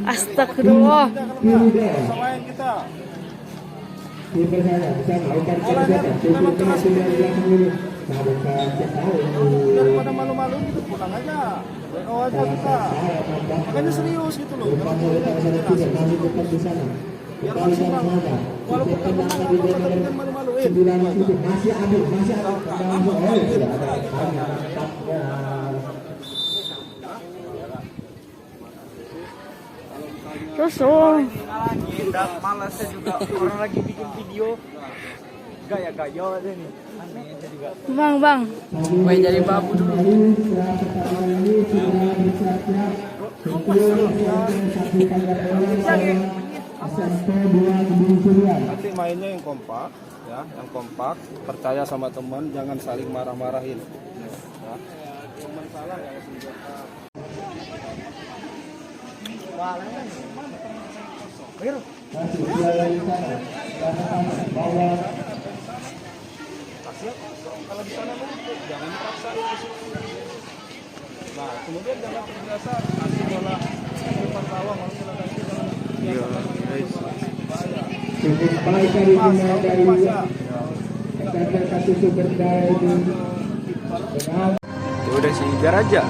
Astagfirullah. Daripada malu-malu gitu pulang aja. Aja kita. Makanya serius gitu loh. Biar langsung walaupun tapi kan malu-maluin. Masih ada. Terus Malasnya juga orang lagi bikin video gaya-gaya aja nih. Aneh juga. Bang. Main jadi babu dulu. Nanti mainnya yang kompak, ya, yang kompak. Percaya sama teman, jangan saling marah-marahin. Ya. Teman salah ya senjata. Kalau di sana numpuk, jangan dipaksain ke situ. Nah, kemudian jangan terbiasa kasih bola depan sawah, malah silakan jangan. Iya, guys. Ya udah sih, biar aja.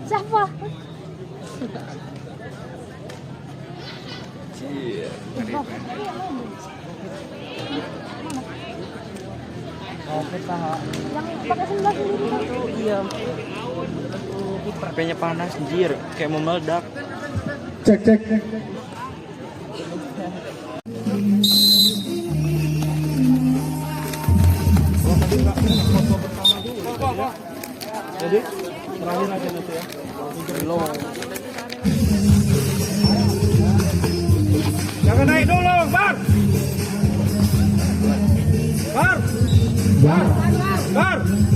Siapa? Yang pakai sendal sendiri. Iya. HP-nya panas, anjir, kayak mau meledak. Cek. Jadi terakhir aja nanti ya. Jangan naik dulu, Bar.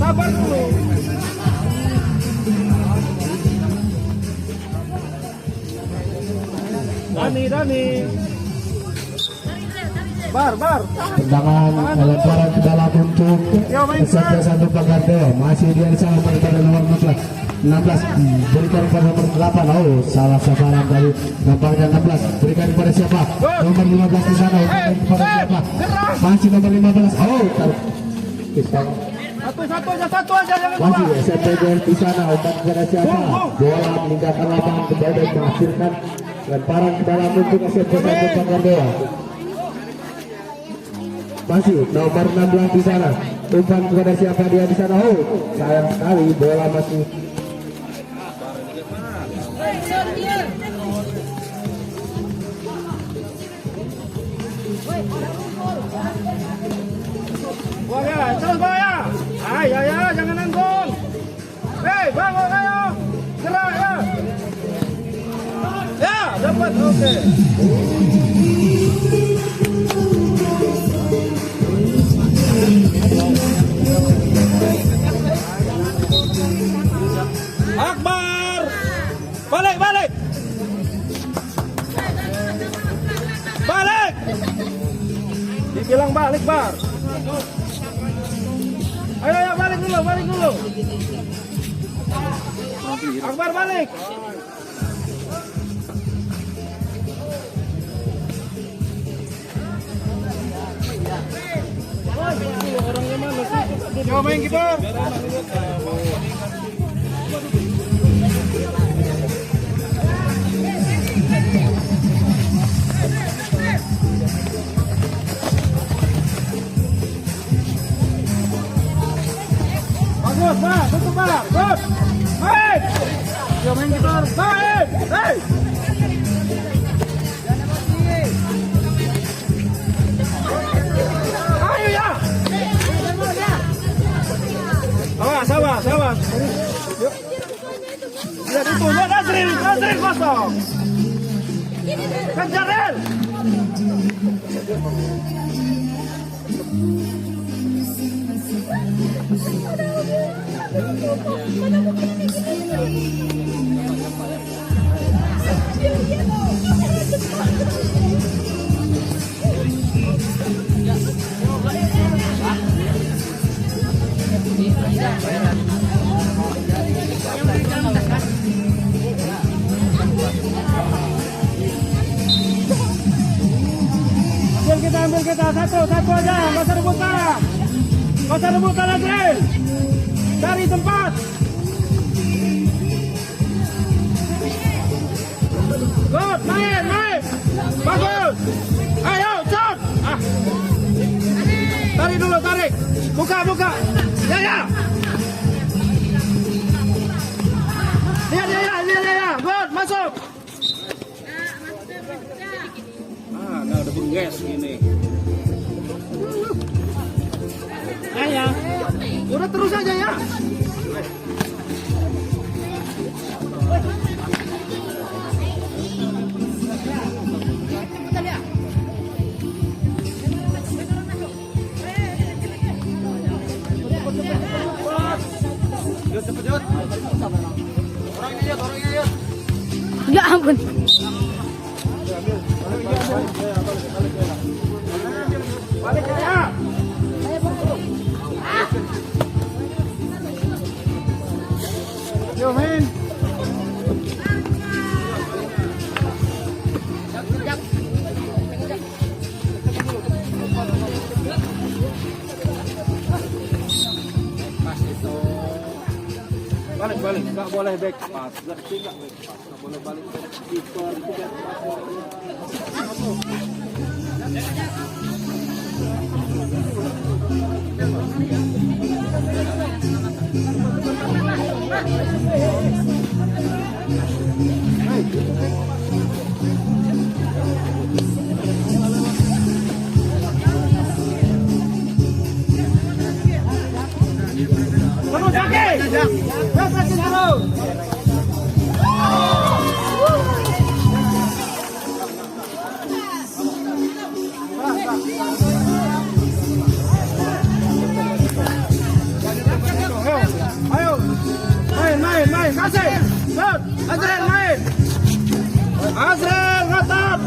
Sabar dulu. Dani. Bar. Tendangan lemparan ke dalam untuk SMP 1 Pagarte. Masih dia di sana pada nomor 16 berikan pada nomor 8. Oh, salah sasaran dari nampaknya 16. Berikan kepada siapa? Nomor 15 di sana. Berikan kepada siapa? Masih nomor 15. Oh, Satu aja jangan dua. masih SMP di sana. Umpan kepada siapa? Bola meninggalkan lapangan kembali dan menghasilkan lemparan ke dalam untuk SMP 1 Pagarte. Masih nomor 16 di sana. Umpan kepada siapa dia di sana? Oh, sayang sekali bola masih. Buang ya, terus buang ya. Ya, jangan nanggung. Hei, bangun ayo. Gerak ya. Ya, dapat. Oke. Akbar. Balik. Dibilang balik, Bar. Ayo, balik dulu. Akbar balik. Orangnya mana sih? Coba main kiper. Baik. Hei. Ayo ya. Awas. Yuk. Lihat itu, lihat Azril kosong. Kejar Rel. Ambil kita satu aja, nggak usah rebutan Azril. Cari tempat. Good, main, bagus. Ayo, shot. Tarik dulu, buka. Ya. Lihat, good, masuk. Nah udah bengges gini. Ya. Udah terus aja ya. Cepet. Orangnya yuk. Ya ampun. Balik ya. Yo men. Balik, nggak boleh back pass, nggak boleh balik keeper itu back main, kasih. Azril main. Azril ngatap.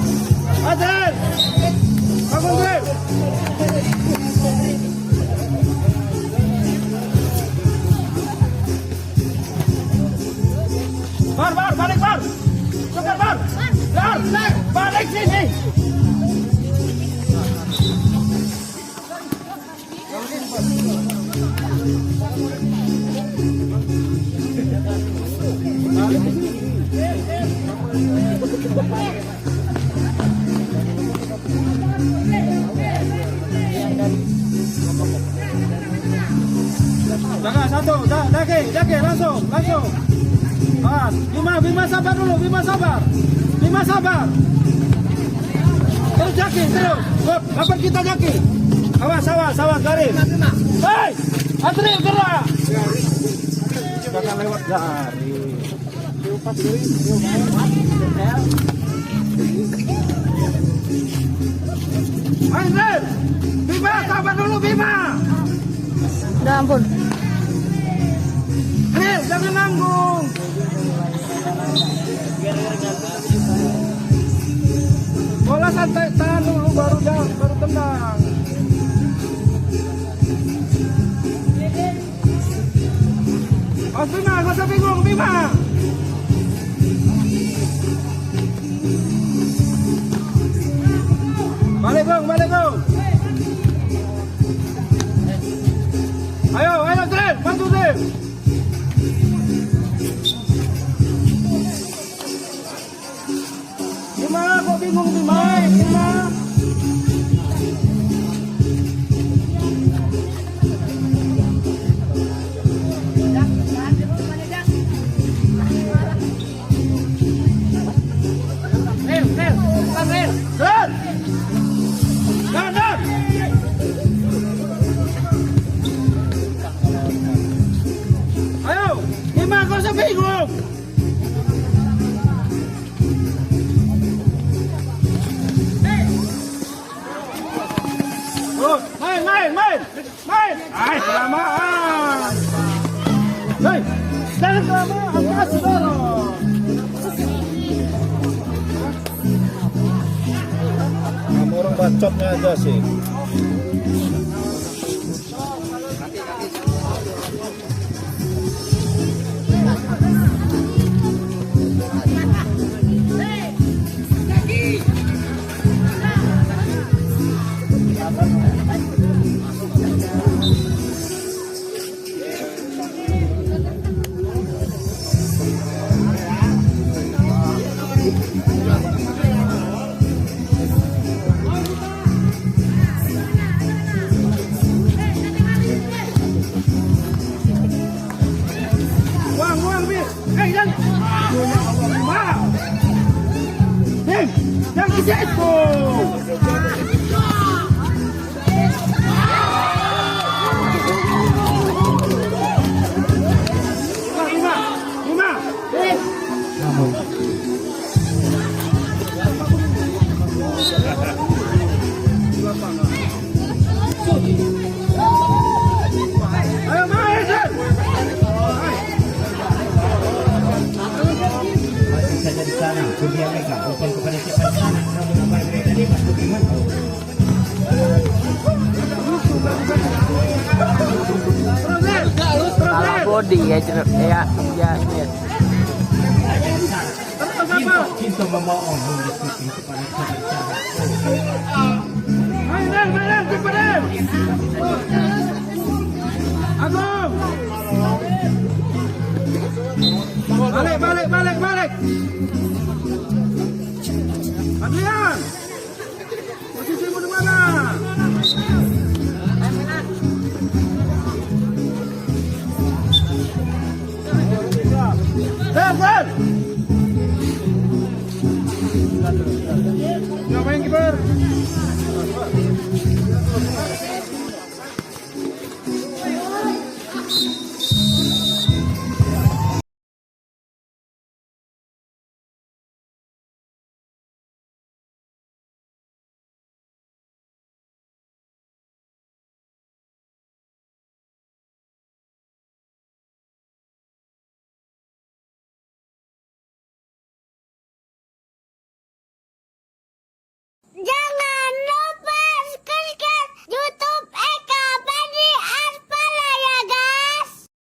Azril. Bangun Azril. Balik Bar. Cepat Bar. Balik sini. Jaga satu, Jaki, langsung. Bima sabar dulu, Bima sabar. Terus Jaki, terus. Dapat kita Jaki. Awas, garis. Hei, Azril gerak. Jangan lewat garis. Azril, Bima sabar dulu, Bima. Udah ampun. Azril, jangan nanggung. Bola santai, tahan dulu baru tendang. Bima, nggak usah bingung, Bima. Balik dong. Ayo, Tren, bantu Tren. Bima, kok bingung Bima? Main! Ay, kelamaan! Hei! Jangan kelamaan! Kasih dorong! Kamu orang bacotnya aja sih. Uang, bis. Dan. Wow. Yang bisa itu. Lima. Namun Ayo main. masih saja di sana. Kurnia Mega umpan kepada siapa di sana? Namun apa yang tadi Mas Budiman? Salah body ya ya. Cinta memohon diskusi kepada siapa di sana. Main, cepat. Agung. Balik.